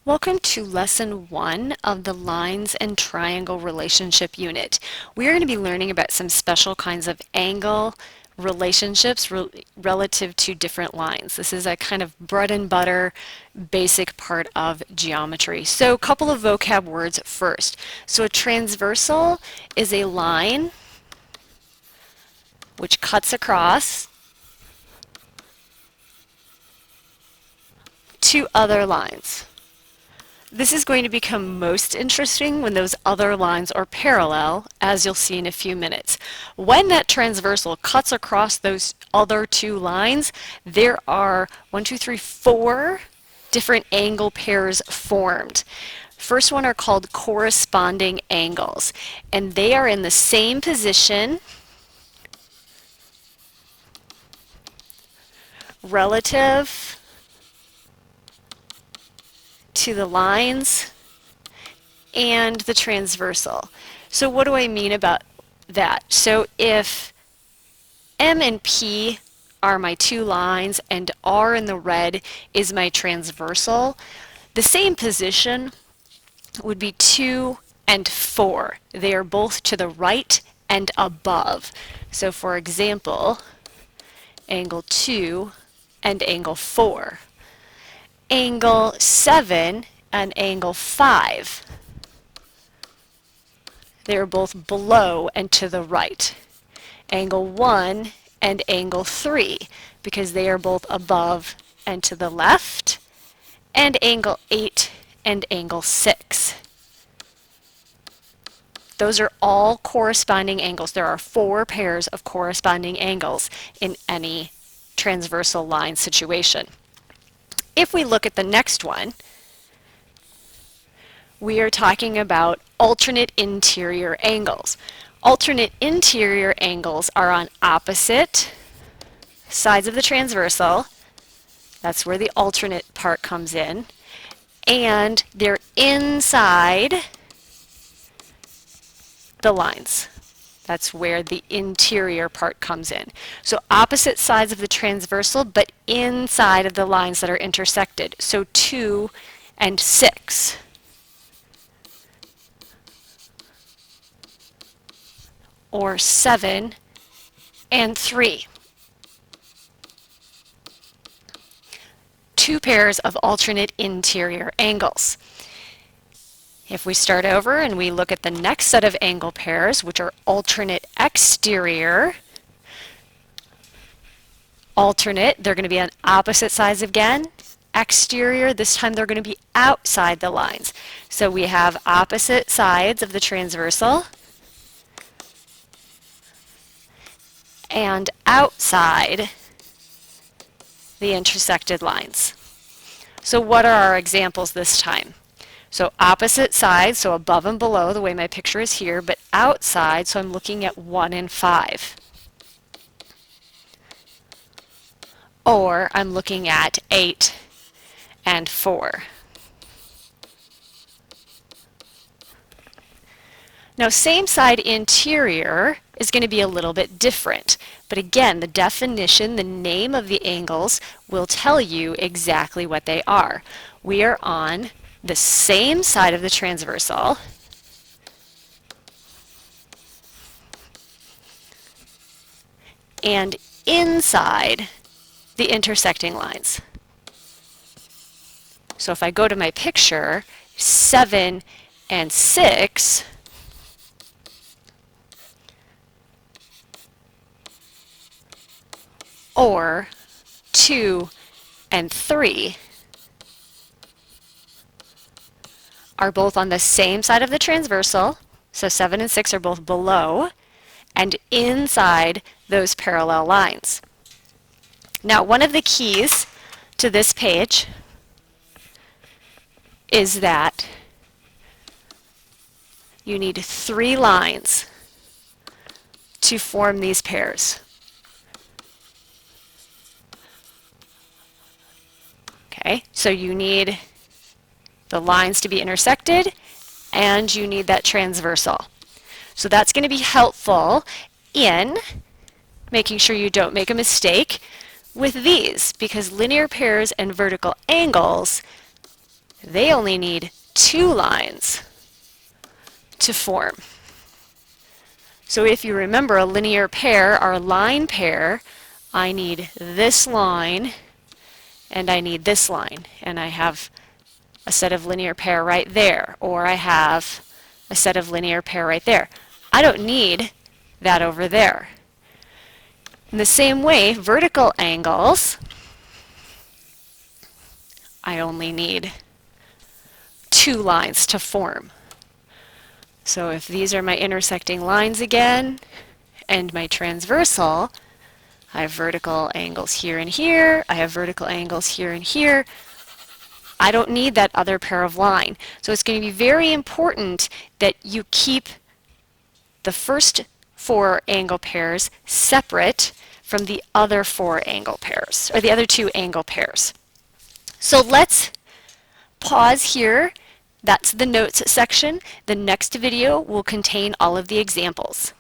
Welcome to Lesson 1 of the Lines and Triangle Relationship Unit. We are going to be learning about some special kinds of angle relationships relative to different lines. This is a kind of bread and butter basic part of geometry. So a couple of vocab words first. So a transversal is a line which cuts across two other lines. This is going to become most interesting when those other lines are parallel, as you'll see in a few minutes. When that transversal cuts across those other two lines, there are 4 different angle pairs formed. First one are called corresponding angles, and they are in the same position relative to the lines and the transversal. So what do I mean about that? So if M and P are my two lines and R in the red is my transversal, the same position would be 2 and 4. They are both to the right and above. So for example, angle 2 and angle 4. Angle 7 and angle 5. They are both below and to the right. Angle 1 and angle 3, because they are both above and to the left. And angle 8 and angle 6. Those are all corresponding angles. There are 4 pairs of corresponding angles in any transversal line situation. If we look at the next one, we are talking about alternate interior angles. Alternate interior angles are on opposite sides of the transversal. That's where the alternate part comes in. And they're inside the lines. That's where the interior part comes in. So opposite sides of the transversal, but inside of the lines that are intersected. So 2 and 6. Or 7 and 3. 2 pairs of alternate interior angles. If we start over and we look at the next set of angle pairs, which are alternate exterior, alternate, they're going to be on opposite sides again. Exterior, this time they're going to be outside the lines. So we have opposite sides of the transversal and outside the intersected lines. So what are our examples this time? So opposite sides, so above and below, the way my picture is here, but outside, so I'm looking at 1 and 5. Or I'm looking at 8 and 4. Now, same side interior is going to be a little bit different. But again, the definition, the name of the angles will tell you exactly what they are. We are on the same side of the transversal and inside the intersecting lines. So if I go to my picture, 7 and 6 or 2 and 3 are both on the same side of the transversal, so 7 and 6 are both below and inside those parallel lines. Now, one of the keys to this page is that you need 3 lines to form these pairs. Okay, so you need the lines to be intersected and you need that transversal. So that's going to be helpful in making sure you don't make a mistake with these, because linear pairs and vertical angles they only need 2 lines to form. So if you remember a linear pair or a line pair, I need this line and I need this line, and I have a set of linear pair right there, or I have a set of linear pair right there. I don't need that over there. In the same way, vertical angles, I only need 2 lines to form. So if these are my intersecting lines again, and my transversal, I have vertical angles here and here, I have vertical angles here and here. I don't need that other pair of line. So it's going to be very important that you keep the first 4 angle pairs separate from the other 4 angle pairs, or the other 2 angle pairs. So let's pause here. That's the notes section. The next video will contain all of the examples.